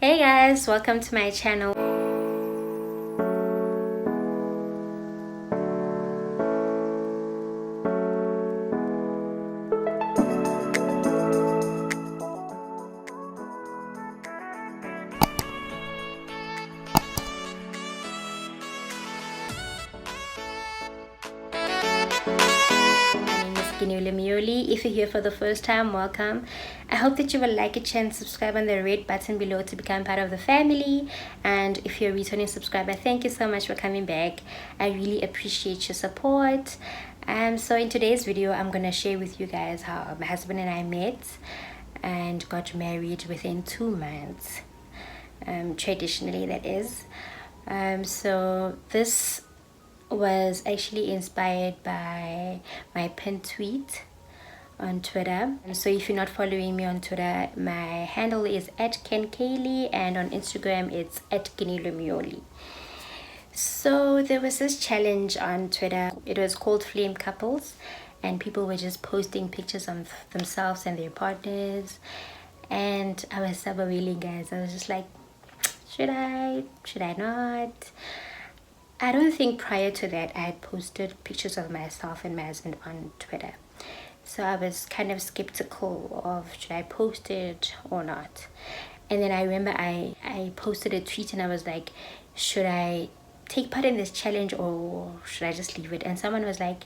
Hey guys, welcome to my channel. Keneiloe Myoli. If you're here for the first time, welcome. I hope that you will like it and subscribe on the red button below to become part of the family. And if you're a returning subscriber, thank you so much for coming back. I really appreciate your support. So in today's video, I'm gonna share with you guys how my husband and I met and got married within 2 months. Traditionally, that is. So this was actually inspired by my pinned tweet on Twitter. And so if you're not following me on Twitter, my handle is @Keneiloe, and on Instagram it's @Keneiloe Myoli. So there was this challenge on Twitter. It was called Flame Couples, and people were just posting pictures of themselves and their partners, and I was subawheeling, guys. I was just like, should I not? I don't think prior to that I had posted pictures of myself and my husband on Twitter. So I was kind of skeptical of should I post it or not. And then I remember I posted a tweet and I was like, should I take part in this challenge or should I just leave it? And someone was like,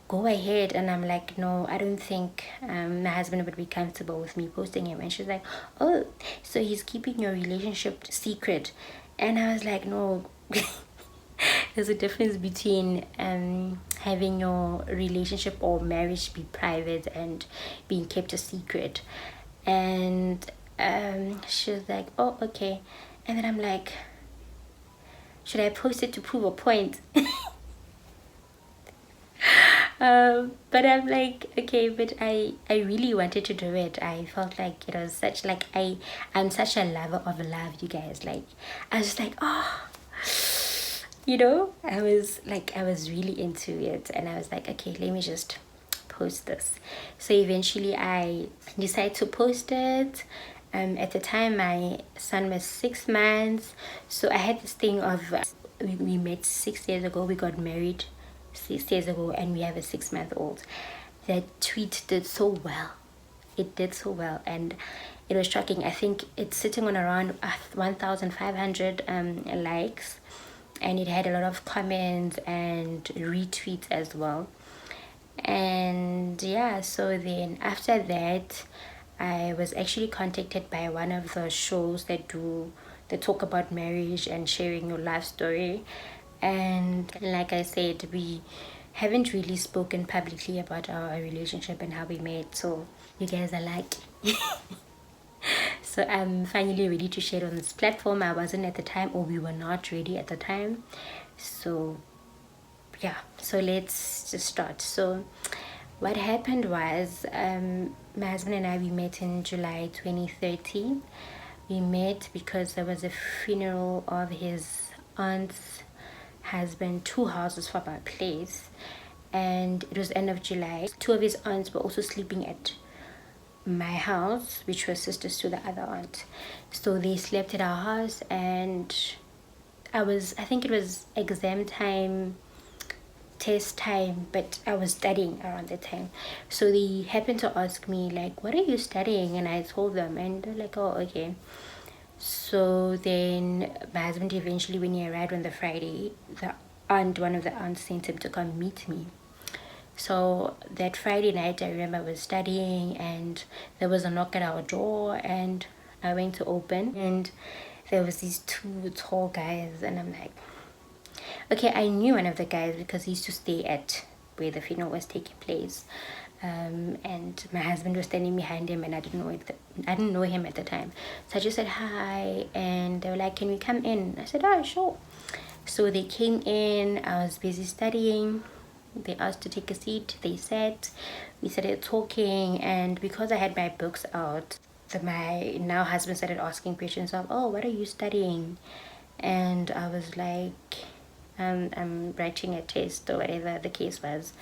go ahead. And I'm like, no, I don't think my husband would be comfortable with me posting him. And she's like, oh, so he's keeping your relationship secret. And I was like, no. There's a difference between having your relationship or marriage be private and being kept a secret. And she was like, oh, okay. And then I'm like, should I post it to prove a point? But I'm like, okay, but I really wanted to do it. I felt like it was such like I'm such a lover of love, you guys. Like I was just like, oh, you know, I was really into it, and I was like, okay, let me just post this. So eventually I decided to post it. At the time my son was 6 months, so I had this thing of we met 6 years ago, we got married 6 years ago, and we have a 6-month-old. That tweet did so well. It did so well, and it was shocking. I think it's sitting on around 1,500 likes, and it had a lot of comments and retweets as well. And yeah, so then after that I was actually contacted by one of the shows that talk about marriage and sharing your life story. And like I said, we haven't really spoken publicly about our relationship and how we met, so you guys are lucky. So I'm finally ready to share it on this platform. I wasn't at the time, or we were not ready at the time. So yeah, so let's just start. So what happened was my husband and I, we met in July 2013. We met because there was a funeral of his aunt's husband 2 houses from our place, and it was end of July. 2 of his aunts were also sleeping at my house, which were sisters to the other aunt. So they slept at our house, and I think it was exam time, test time, but I was studying around the time. So they happened to ask me like, what are you studying? And I told them, and they're like, oh, okay. So then my husband eventually, when he arrived on the Friday, one of the aunts sent him to come meet me. So that Friday night, I remember I was studying, and there was a knock at our door, and I went to open, and there was these 2 tall guys, and I'm like, okay, I knew one of the guys because he used to stay at where the funeral was taking place. And my husband was standing behind him, and I didn't know him at the time. So I just said hi, and they were like, can we come in? I said, oh, sure. So they came in. I was busy studying. They asked to take a seat. They sat. We started talking, and because I had my books out, my now husband started asking questions of, oh, what are you studying? And I was like, I'm writing a test or whatever the case was.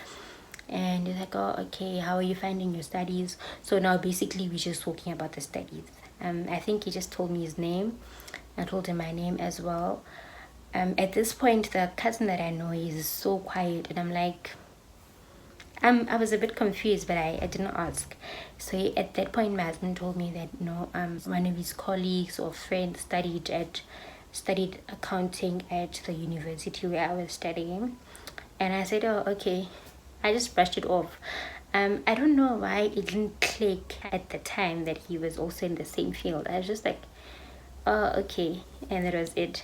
And he's like, oh, okay, how are you finding your studies? So now basically we're just talking about the studies. I think he just told me his name. I told him my name as well. At this point, the cousin that I know is so quiet, and I'm like, I was a bit confused, but I didn't ask. So at that point, my husband told me that one of his colleagues or friends studied accounting at the university where I was studying, and I said, oh, okay. I just brushed it off. I don't know why it didn't click at the time that he was also in the same field. I was just like, oh, okay, and that was it.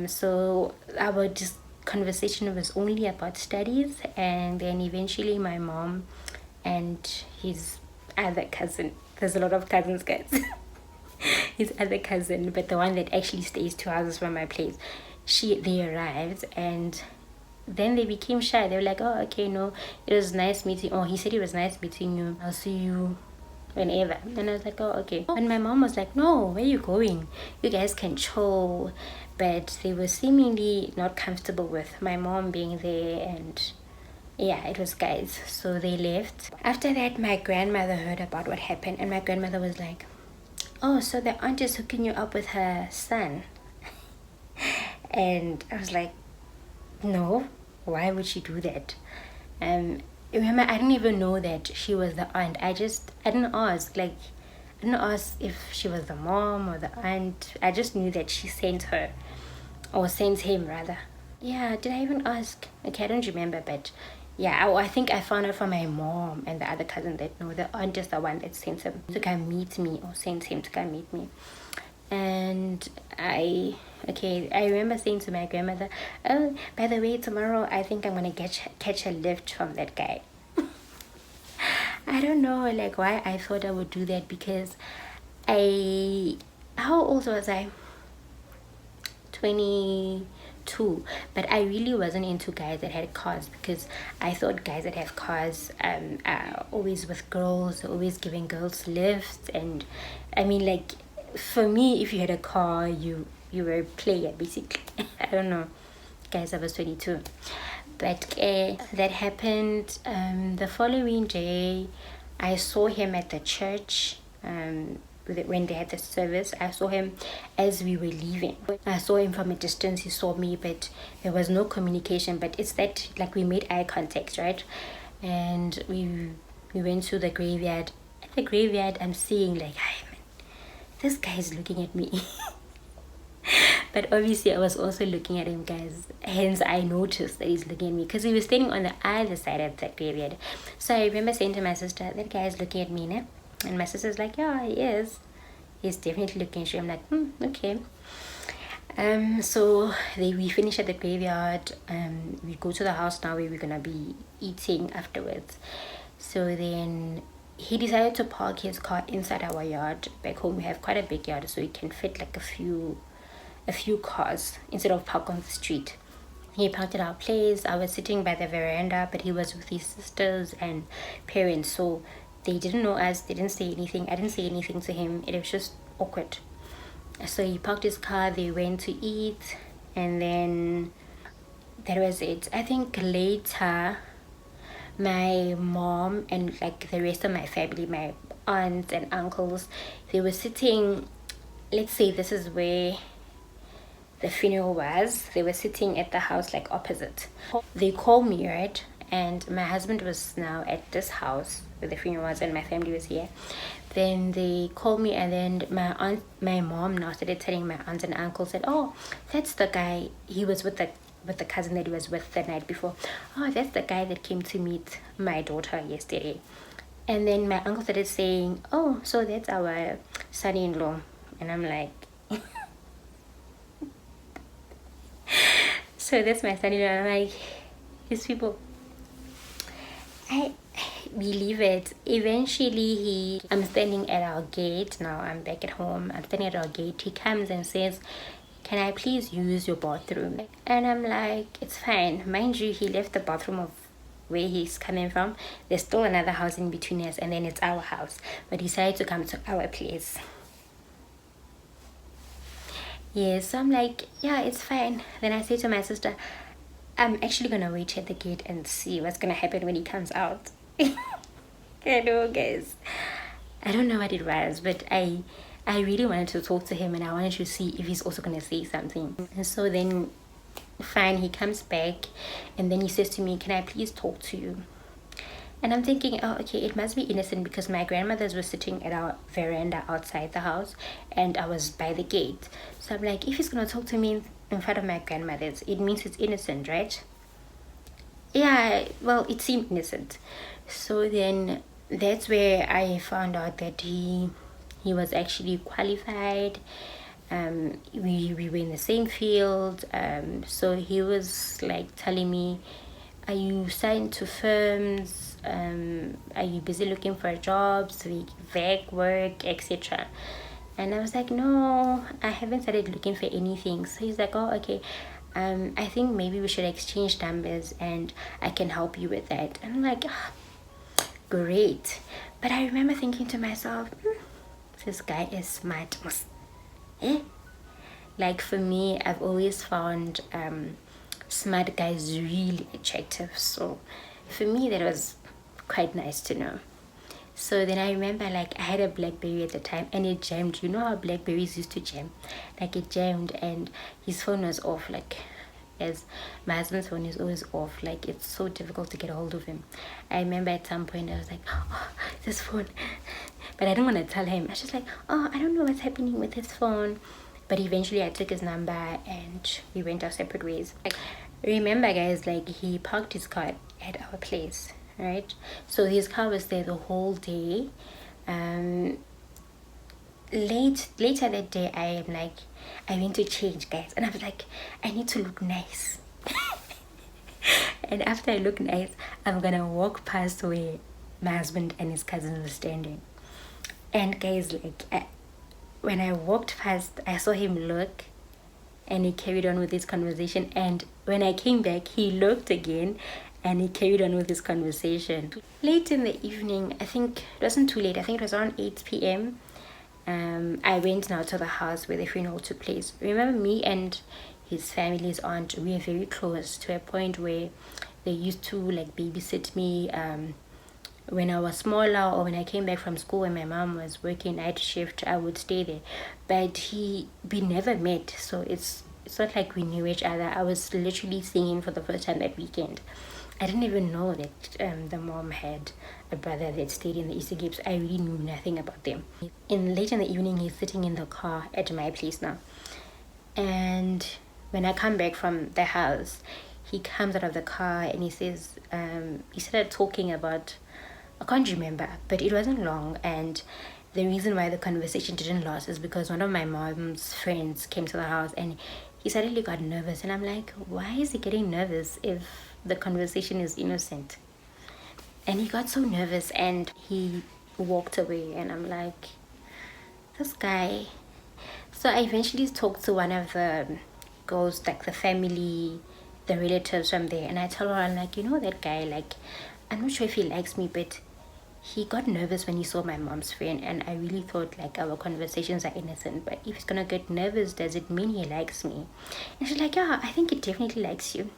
So our just conversation was only about studies, and then eventually my mom and his other cousin, there's a lot of cousins, guys. His other cousin, but the one that actually stays 2 houses from my place, they arrived, and then they became shy. They were like, oh, okay, no, it was nice meeting. Oh, he said it was nice meeting you, I'll see you whenever. And I was like, oh, okay. And my mom was like, no, where are you going? You guys can chill. But they were seemingly not comfortable with my mom being there, and yeah, it was guys. So they left. After that, my grandmother heard about what happened, and my grandmother was like, oh, so the aunt is hooking you up with her son. And I was like, no, why would she do that? Remember, I didn't even know that she was the aunt. I didn't ask. Like, I didn't ask if she was the mom or the aunt. I just knew that she sent her, or sent him rather. Yeah, did I even ask? Okay, I don't remember, but yeah, I think I found out from my mom and the other cousin that no, the aunt is the one that sent him to come meet me, or sent him to come meet me. And I remember saying to my grandmother, oh, by the way, tomorrow I think I'm gonna catch a lift from that guy. I don't know like why I thought I would do that, because how old was I? 22. But I really wasn't into guys that had cars, because I thought guys that have cars are always with girls, always giving girls lifts. And I mean, like, for me, if you had a car, you were a player basically. I don't know, guys, I was 22. But that happened. The following day I saw him at the church. When they had the service, I saw him as we were leaving. I saw him from a distance. He saw me, but there was no communication. But it's that, like, we made eye contact, right? And we went to the graveyard. At the graveyard, I'm seeing like, hey, man, this guy is looking at me. But obviously I was also looking at him, guys. Hence I noticed that he's looking at me, because he was standing on the other side of that graveyard. So I remember saying to my sister, that guy is looking at me, né? And my sister's like, yeah, he is. He's definitely looking at you. I'm like, okay. So we finish at the graveyard. We go to the house now where we're gonna be eating afterwards. So then he decided to park his car inside our yard. Back home we have quite a big yard, so it can fit like a few cars instead of park on the street. He parked at our place. I was sitting by the veranda, but he was with his sisters and parents, so they didn't know us. They didn't say anything. I didn't say anything to him. It was just awkward. So he parked his car. They went to eat, and then that was it. I think later my mom and like the rest of my family, my aunts and uncles, they were sitting, let's say this is where the funeral was. They were sitting at the house like opposite. They called me, right? And my husband was now at this house where the funeral was, and my family was here. Then they called me, and then my mom now started telling my aunts and uncles that, oh, that's the guy. He was with the cousin that he was with the night before. Oh, that's the guy that came to meet my daughter yesterday. And then my uncle started saying, oh, so that's our son-in-law. And I'm like, so that's my son-in-law. I'm like, these people. I believe it. Eventually I'm standing at our gate. Now I'm back at home. I'm standing at our gate. He comes and says, can I please use your bathroom? And I'm like, it's fine. Mind you, he left the bathroom of where he's coming from. There's still another house in between us, and then it's our house. But he decided to come to our place. Yeah, so I'm like, yeah, it's fine. Then I say to my sister, I'm actually gonna wait at the gate and see what's gonna happen when he comes out. I know, guys. I don't know what it was, but I I really wanted to talk to him, and I wanted to see if he's also gonna say something. And so then fine, he comes back, and then he says to me, can I please talk to you? And I'm thinking, oh, okay, it must be innocent, because my grandmothers were sitting at our veranda outside the house and I was by the gate. So I'm like, if he's gonna talk to me in front of my grandmothers, it means it's innocent, right? Yeah, well, it seemed innocent. So then that's where I found out that he was actually qualified. We were in the same field. So he was like telling me, are you signed to firms? Are you busy looking for jobs, vague work, etc.? And I was like, no, I haven't started looking for anything. So he's like, oh, okay. I think maybe we should exchange numbers and I can help you with that. And I'm like, oh, great. But I remember thinking to myself, this guy is smart. Eh? Like for me, I've always found smart guys really attractive. So for me, that was quite nice to know. So then I remember, like, I had a BlackBerry at the time and it jammed. You know how BlackBerries used to jam? Like, it jammed and his phone was off. Like, as my husband's phone is always off, like, it's so difficult to get a hold of him. I remember at some point I was like, oh, this phone. But I didn't want to tell him. I was just like, oh, I don't know what's happening with his phone. But eventually I took his number and we went our separate ways. Like, remember, guys, like, he parked his car at our place, right? So his car was there the whole day. Later that day, I went to change, guys, and I was like, I need to look nice. And after I look nice, I'm gonna walk past where my husband and his cousin were standing. And guys, like, when I walked past, I saw him look, and he carried on with his conversation. And when I came back, he looked again and he carried on with his conversation. Late in the evening, I think it wasn't too late, I think it was around 8 p.m. I went now to the house where the funeral took place. Remember, me and his family's aunt, we are very close, to a point where they used to like babysit me when I was smaller, or when I came back from school and my mom was working night shift, I would stay there. But we never met, so it's not like we knew each other. I was literally seeing him for the first time that weekend. I didn't even know that the mom had a brother that stayed in the Eastern Cape. I really knew nothing about them. Late in the evening, he's sitting in the car at my place now. And when I come back from the house, he comes out of the car and he says, he started talking about, I can't remember, but it wasn't long. And the reason why the conversation didn't last is because one of my mom's friends came to the house and he suddenly got nervous. And I'm like, why is he getting nervous if the conversation is innocent? And he got so nervous and he walked away. And I'm like, this guy. So I eventually talked to one of the girls, like the family, the relatives from there. And I told her, I'm like, you know that guy, like, I'm not sure if he likes me, but he got nervous when he saw my mom's friend. And I really thought, like, our conversations are innocent. But if he's gonna get nervous, does it mean he likes me? And she's like, yeah, I think he definitely likes you.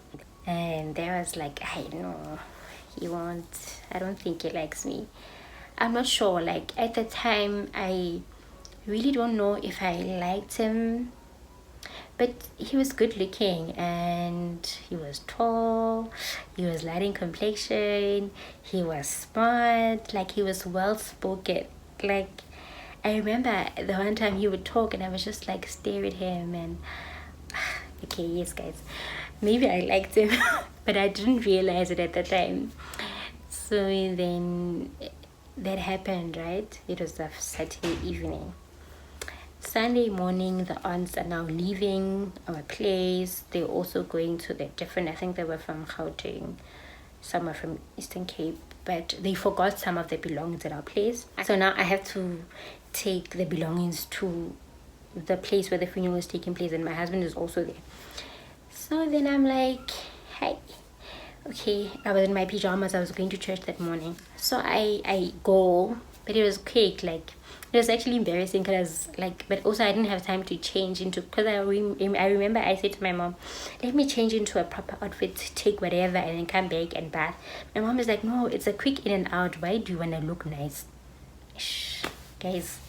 And there was like, I know he won't. I don't think he likes me. I'm not sure. Like, at the time, I really don't know if I liked him. But he was good looking and he was tall, he was light in complexion, he was smart, like, he was well spoken. Like, I remember the one time he would talk and I was just like stare at him and okay, yes guys, maybe I liked him but I didn't realize it at the time. So then that happened, right? It was a Saturday evening. Sunday morning, the aunts are now leaving our place. They're also going to the different, I think they were from Gauteng, some are from Eastern Cape, but they forgot some of the belongings at our place. So now I have to take the belongings to the place where the funeral is taking place, and my husband is also there. So then I'm like, hey, okay, I was in my pajamas, I was going to church that morning. So I go, but it was quick, like, it was actually embarrassing because, like, but also I didn't have time to change into, because I remember I said to my mom, let me change into a proper outfit, take whatever, and then come back and bath. My mom is like, no, it's a quick in and out. Why do you want to look nice? Shh, guys,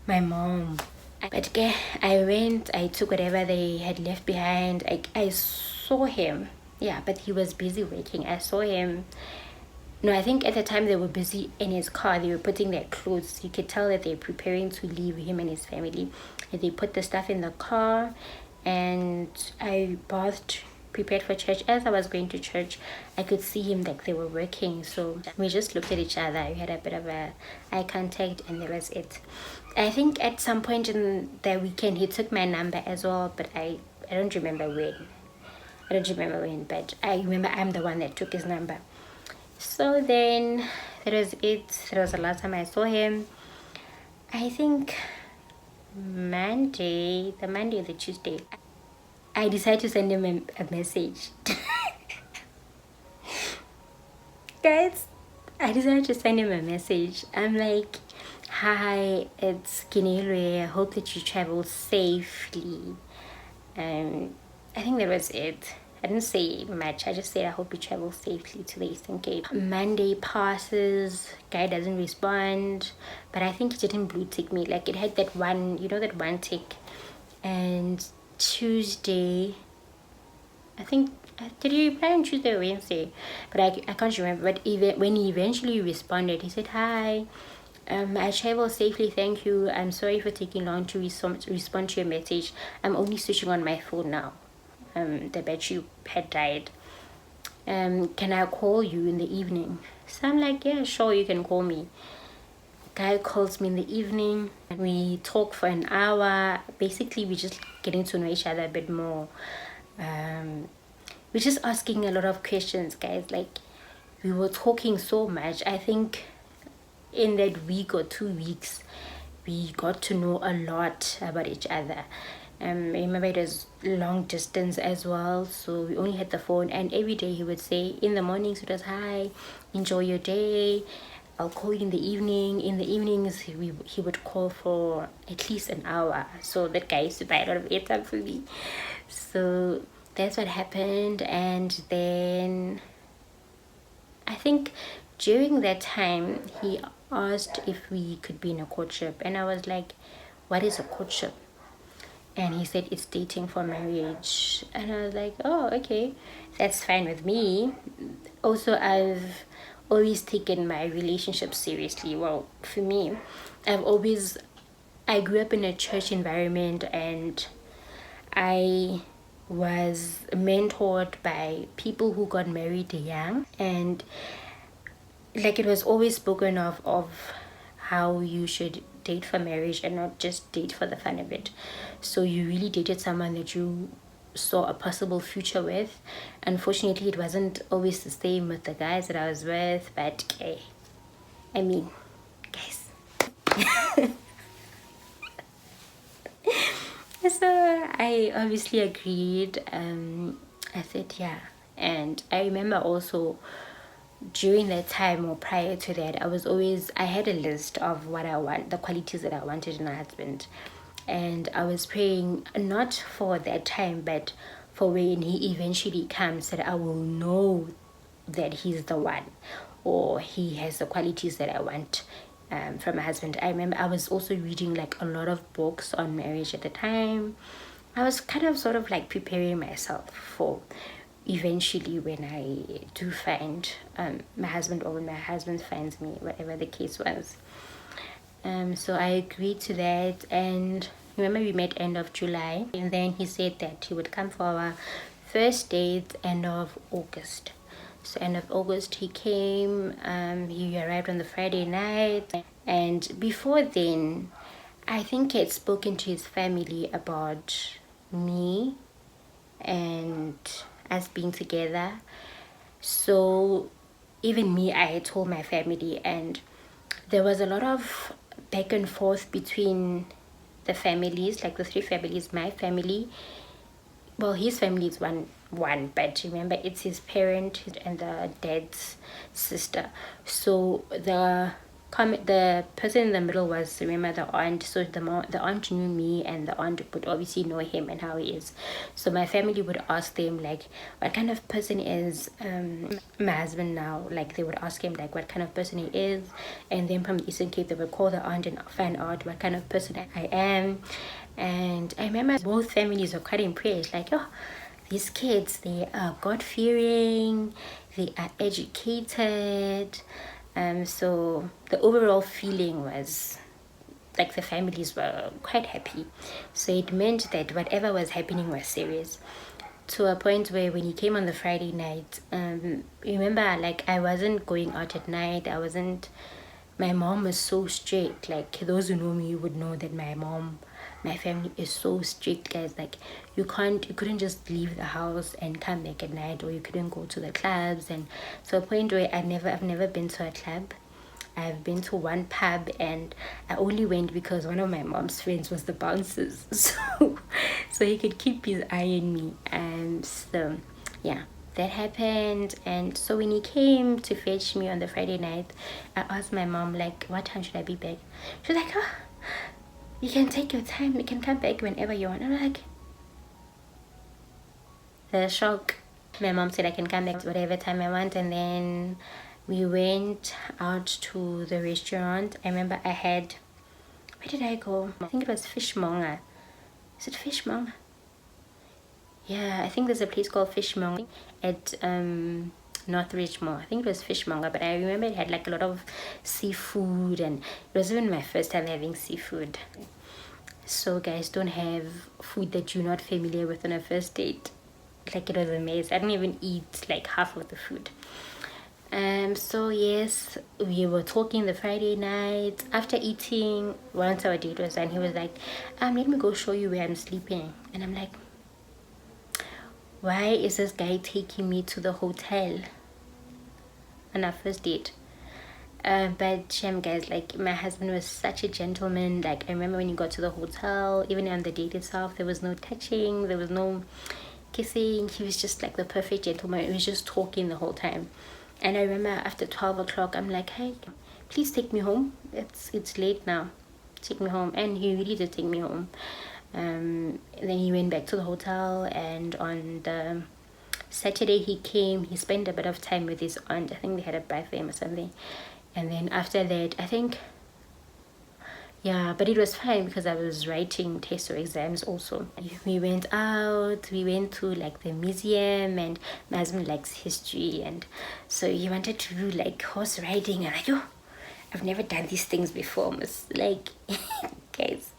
My mom. But okay, I went, I took whatever they had left behind. I saw him. Yeah, but he was busy working. I saw him. No, I think at the time they were busy in his car. They were putting their clothes. You could tell that they're preparing to leave, him and his family. And they put the stuff in the car, and I bathed, prepared for church. As I was going to church, I could see him, like they were working. So we just looked at each other. We had a bit of a eye contact, and that was it. I think at some point in the weekend he took my number as well, but I don't remember when. But I remember I'm the one that took his number. So then that was it. That was the last time I saw him. I think the Monday or the Tuesday, I decided to send him a message. Guys, I decided to send him a message. I'm like, hi, it's Keneiloe. I hope that you travel safely. I think that was it. I didn't say much. I just said I hope you travel safely to the Eastern Cape. Monday passes, guy doesn't respond, but I think it didn't blue tick me. Like it had that one, you know, that one tick. And Tuesday, I think, did he reply on Tuesday or Wednesday? But I can't remember. But even when he eventually responded, he said, hi, I travel safely, thank you. I'm sorry for taking long to respond to your message. I'm only switching on my phone now. The battery had died. Can I call you in the evening? So I'm like, yeah, sure, you can call me. Guy calls me in the evening and we talk for an hour. Basically, we're just getting to know each other a bit more. We're just asking a lot of questions, guys. Like, we were talking so much. I think in that week or 2 weeks, we got to know a lot about each other. I remember it was long distance as well, so we only had the phone, and every day he would say, in the mornings it was, hi, enjoy your day, I'll call you in the evening. In the evenings he would call for at least an hour. So that guy used to buy a lot of airtime for me. So that's what happened. And then I think during that time he asked if we could be in a courtship, and I was like, what is a courtship? And he said it's dating for marriage. And I was like, oh, okay, that's fine with me. Also, I've always taken my relationships seriously. Well, for me, I grew up in a church environment, and I was mentored by people who got married young, and like it was always spoken of how you should date for marriage and not just date for the fun of it. So you really dated someone that you saw a possible future with. Unfortunately, it wasn't always the same with the guys that I was with, but okay, I mean, guys. So I obviously agreed. I said yeah, and I remember also during that time or prior to that, I had a list of what I want, the qualities that I wanted in a husband. And I was praying not for that time, but for when he eventually comes, that I will know that he's the one, or he has the qualities that I want from a husband. I remember I was also reading like a lot of books on marriage at the time. I was kind of sort of like preparing myself for eventually when I do find my husband, or when my husband finds me, whatever the case was. So I agreed to that, and remember we met end of July, and then he said that he would come for our first date end of August. So end of August he came. He arrived on the Friday night, and before then I think he had spoken to his family about me and us being together. So even me, I had told my family, and there was a lot of back and forth between the families, like the three families. My family, well, his family is one, but remember it's his parent and the dad's sister. So the the person in the middle was, remember, the aunt. So the aunt knew me, and the aunt would obviously know him and how he is. So my family would ask them like, what kind of person is my husband now? Like they would ask him like what kind of person he is, and then from the Eastern Cape they would call the aunt and find out what kind of person I am. And I remember both families were quite impressed, like, oh, these kids, they are God-fearing, they are educated. So the overall feeling was like the families were quite happy. So it meant that whatever was happening was serious, to a point where when he came on the Friday night, remember, like, I wasn't going out at night. My mom was so strict. Like, those who know me would know that my family is so strict, guys. Like, you couldn't just leave the house and come back at night, or you couldn't go to the clubs. And to a point where I've never been to a club. I've been to one pub, and I only went because one of my mom's friends was the bouncers, so he could keep his eye on me. And so yeah, that happened. And so when he came to fetch me on the Friday night, I asked my mom like, what time should I be back? She was like, oh, you can take your time, you can come back whenever you want. I'm like, the shock. My mom said I can come back whatever time I want. And then we went out to the restaurant. I remember where did I go? I think it was Fishmonger. Is it Fishmonger? Yeah, I think there's a place called Fishmonger at North Richmond. I think it was Fishmonger, but I remember it had like a lot of seafood, and it was even my first time having seafood. So guys, don't have food that you're not familiar with on a first date. Like, it was a mess. I didn't even eat like half of the food. So yes, we were talking the Friday night. After eating, once our date was done, he was like, let me go show you where I'm sleeping. And I'm like, why is this guy taking me to the hotel on our first date? But shame, guys, like, my husband was such a gentleman. Like, I remember when you got to the hotel, even on the date itself, there was no touching, there was no kissing. He was just like the perfect gentleman. He was just talking the whole time. And I remember after 12 o'clock, I'm like, hey, please take me home. It's late now. Take me home. And he really did take me home. Then he went back to the hotel, and on the Saturday he came. He spent a bit of time with his aunt. I think they had a birthday or something. And then after that, I think, yeah, but it was fine because I was writing tests or exams also. We went out, we went to like the museum, and my husband likes history, and so he wanted to do like horse riding. And like, oh, I've never done these things before. Like, guys,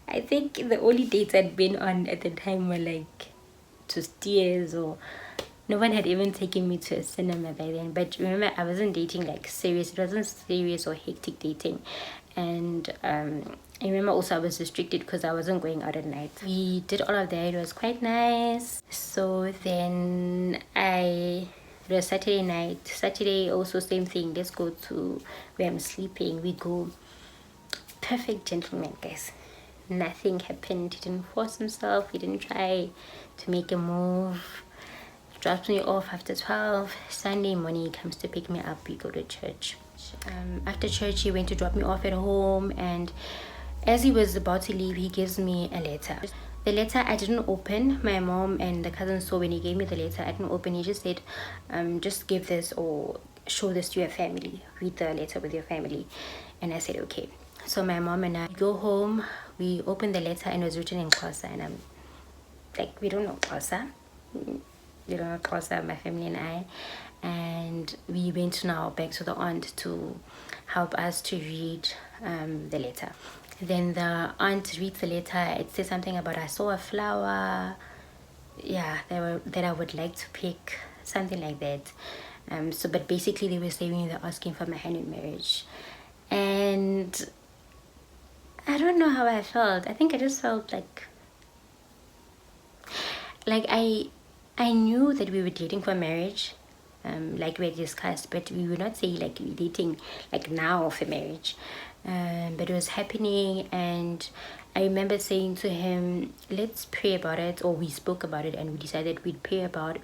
I think the only dates I'd been on at the time were like to steers, or no one had even taken me to a cinema by then. But remember, I wasn't dating like serious. It wasn't serious or hectic dating. And I remember also I was restricted because I wasn't going out at night. We did all of that. It was quite nice. So then it was Saturday night. Saturday also same thing. Let's go to where I'm sleeping. We go. Perfect gentleman, guys. Nothing happened. He didn't force himself. He didn't try to make a move. Drops me off after 12. Sunday morning he comes to pick me up. We go to church. After church he went to drop me off at home, and as he was about to leave, he gives me a letter. The letter I didn't open. My mom and the cousin saw when he gave me the letter. I didn't open. He just said, just give this or show this to your family. Read the letter with your family. And I said, okay. So my mom and I go home. We open the letter, and it was written in Xhosa, and I'm like, we don't know Xhosa. We don't know Xhosa, my family and I. And we went now back to the aunt to help us to read the letter. Then the aunt reads the letter. It says something about, I saw a flower, yeah, that I would like to pick, something like that. So but basically they were saying they're asking for my hand in marriage. And I don't know how I felt. I think I just felt like I knew that we were dating for marriage, like we had discussed, but we would not say like we're dating like now for marriage. But it was happening, and I remember saying to him, let's pray about it, or we spoke about it and we decided we'd pray about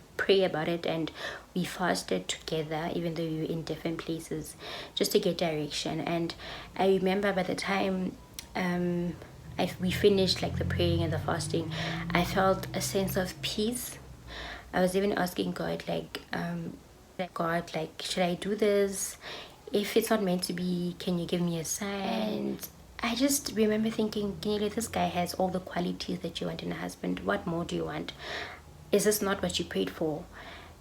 it, and we fasted together even though we were in different places just to get direction. And I remember by the time we finished like the praying and the fasting, I felt a sense of peace. I was even asking God, like, God, like, should I do this? If it's not meant to be, can you give me a sign? And I just remember thinking, Keneiloe, this guy has all the qualities that you want in a husband. What more do you want? Is this not what you prayed for?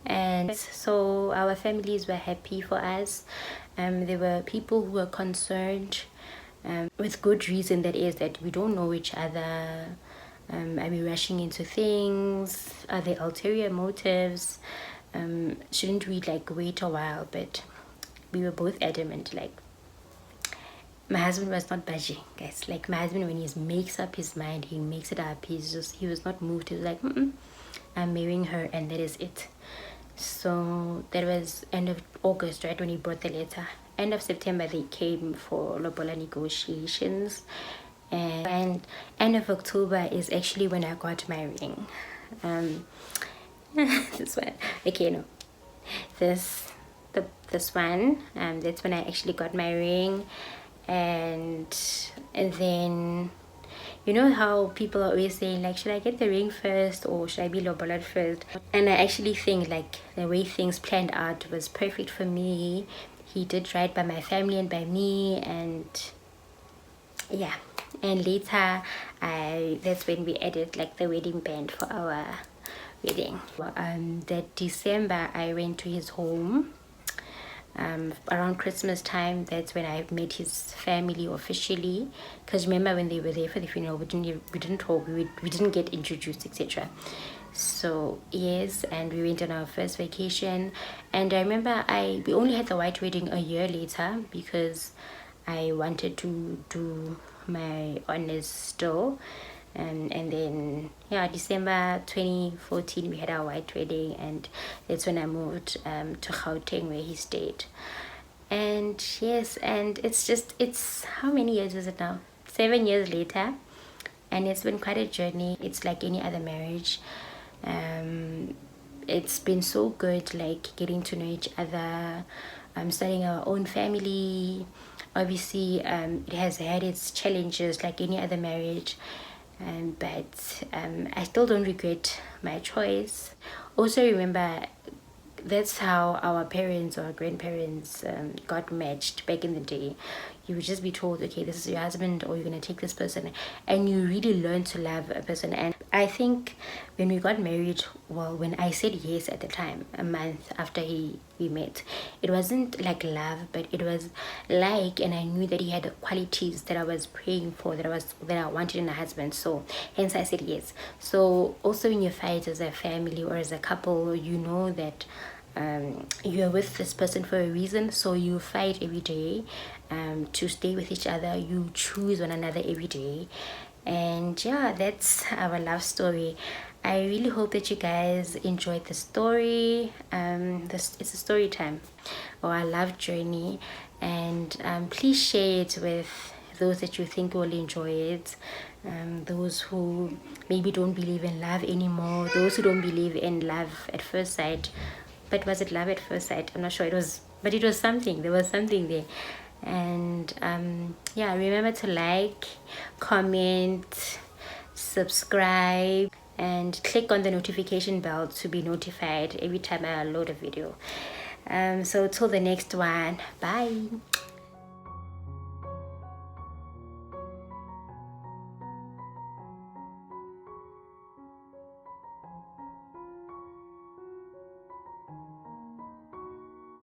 And so our families were happy for us. There were people who were concerned, with good reason, that is, that we don't know each other. Are we rushing into things? Are there ulterior motives? Shouldn't we like wait a while? But we were both adamant. Like, my husband was not budging, guys. Like, my husband, when he makes up his mind, he makes it up. He was not moved. He was like, I'm marrying her, and that is it. So that was end of August, right, when he brought the letter. End of September, they came for lobola negotiations, and end of October is actually when I got my ring. This one, okay, no, this one, that's when I actually got my ring. And then, you know how people are always saying, like, should I get the ring first or should I be lobola first? And I actually think like the way things planned out was perfect for me. He did right by my family and by me, and yeah. And later, that's when we added like the wedding band for our wedding. That December, I went to his home. Around Christmas time, that's when I met his family officially. Because remember, when they were there for the funeral, we didn't talk, we didn't get introduced, etc. So yes, and we went on our first vacation. And I remember we only had the white wedding a year later because I wanted to do my honors still. And then, yeah, December 2014, we had our white wedding, and that's when I moved to Gauteng, where he stayed. And yes, and it's how many years is it now? 7 years later, and it's been quite a journey. It's like any other marriage. It's been so good, like getting to know each other, starting our own family. Obviously, it has had its challenges like any other marriage. But I still don't regret my choice. Also, remember, that's how our parents or grandparents got matched back in the day. You would just be told, okay, this is your husband, or you're gonna take this person, and you really learn to love a person. And I think when we got married, well, when I said yes at the time, a month after we met, it wasn't like love, but it was like, and I knew that he had the qualities that I was praying for, that I wanted in a husband. So hence I said yes. So also when you fight as a family or as a couple, you know that you're with this person for a reason, so you fight every day to stay with each other. You choose one another every day. And yeah, that's our love story. I really hope that you guys enjoyed the story. It's a story time, or our love journey, and please share it with those that you think will enjoy it. Those who maybe don't believe in love anymore, those who don't believe in love at first sight. But was it love at first sight? I'm not sure. It was something. There was something there. And yeah, remember to like, comment, subscribe, and click on the notification bell to be notified every time I upload a video. So till the next one, bye.